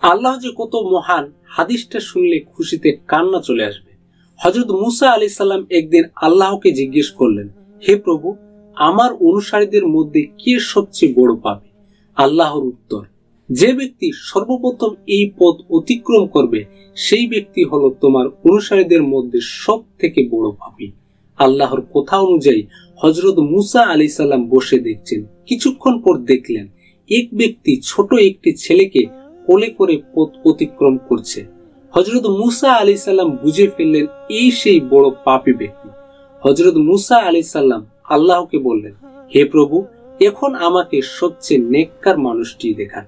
আল্লাহ যে কত মহান, হাদিসটা শুনলে খুশিতে কান্না চলে আসবে। হযরত মুসা আলাইহিস সালাম একদিন আল্লাহকে জিজ্ঞেস করলেন, হে প্রভু, আমার অনুসারীদের মধ্যে কে সবচেয়ে বড় পাপী? আল্লাহর উত্তর, যে ব্যক্তি সর্বপ্রথম এই পথ অতিক্রম করবে সেই ব্যক্তি হলো তোমার অনুসারীদের মধ্যে সব থেকে বড় পাপী। আল্লাহর কথা অনুযায়ী হযরত মুসা আলাইহিস সালাম বসে দেখছেন। কিছুক্ষণ পর দেখলেন এক ব্যক্তি ছোট একটি ছেলেকে কোলে করে পথ অতিক্রম করছে। হযরত মুসা আলাইহিস সালাম বুঝে ফেললেন এই সেই বড় পাপী ব্যক্তি। হযরত মুসা আলাইহিস সালাম আল্লাহকে বললেন, হে প্রভু, এখন আমাকে সবচেয়ে নেককার মানুষটি দেখান।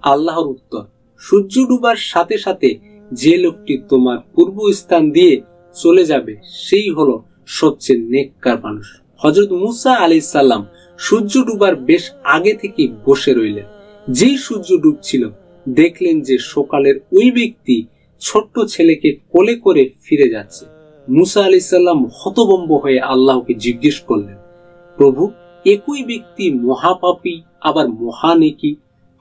আল্লাহর উত্তর, সূর্য ডুবার সাথে সাথে যে লোকটি তোমার পূর্ব স্থান দিয়ে চলে যাবে সেই হলো সবচেয়ে নেককার মানুষ। হযরত মুসা আলাইহিস সালাম সূর্য ডুবার বেশ আগে থেকে বসে রইলেন। যেই সূর্য ডুবছিল দেখলেন যে সকালের ওই ব্যক্তি ছোট্ট ছেলেকে কোলে করে ফিরে যাচ্ছে। মুসা আলাইহিস সালাম হতভম্ব হয়ে আল্লাহকে জিজ্ঞেস করলেন, প্রভু, একই ব্যক্তি মহাপাপী আবার মহানেকি?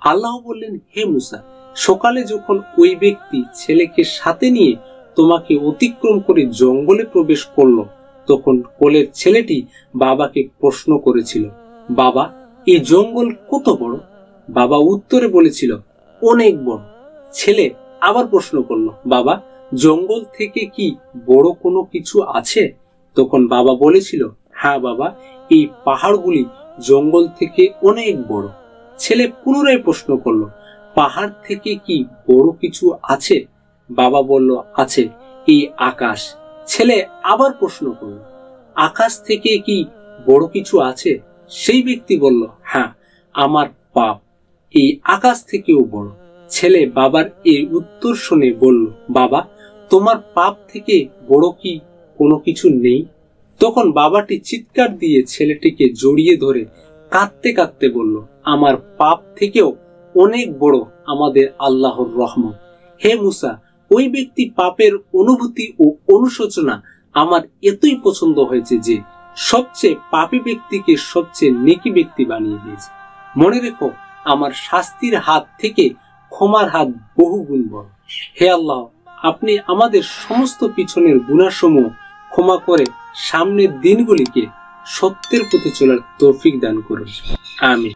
আল্লাহ বললেন, হে মুসা, সকালে যখন ওই ব্যক্তি ছেলেকে সাথে নিয়ে তোমাকে অতিক্রম করে জঙ্গলে প্রবেশ করলো তখন কোলের ছেলেটি বাবাকে প্রশ্ন করেছিল, বাবা, এই জঙ্গল কত বড়? বাবা উত্তরে বলেছিল, অনেক বড়। ছেলে আবার প্রশ্ন করলো, বাবা, জঙ্গল থেকে কি বড় কোনো কিছু আছে? তখন বাবা বলেছিল, হ্যাঁ বাবা, এই পাহাড়গুলি জঙ্গল থেকে অনেক বড়। ছেলে পুনরায় প্রশ্ন করলো, পাহাড় থেকে কি বড় কিছু আছে? বাবা বলল, আছে, এই আকাশ। ছেলে আবার প্রশ্ন করলো, আকাশ থেকে কি বড় কিছু আছে? সেই ব্যক্তি বলল, হ্যাঁ, আমার পাপ এই আকাশ থেকেও বড়। ছেলে বাবার এই উত্তর শুনে বলল, বাবা, তোমার পাপ থেকে বড় কি কোনো কিছু নেই? তখন বাবাটি চিৎকার দিয়ে ছেলেটিকে জড়িয়ে ধরে কাঁদতে কাঁদতে বলল, আমার পাপ থেকেও অনেক বড় আমাদের আল্লাহর রহমত। হে মুসা, ওই ব্যক্তি পাপের অনুভূতি ও অনুশোচনা আমার এতই পছন্দ হয়েছে যে সবচেয়ে পাপী ব্যক্তিকে সবচেয়ে নেকি ব্যক্তি বানিয়ে দিয়েছে। মনে রেখো, আমার শাস্তির হাত থেকে ক্ষমার হাত বহু গুণ বড়। হে আল্লাহ, আপনি আমাদের সমস্ত পিছনের গুনাহসমূহ ক্ষমা করে সামনের দিনগুলিকে সত্যের পথে চলার তৌফিক দান করুন। আমিন।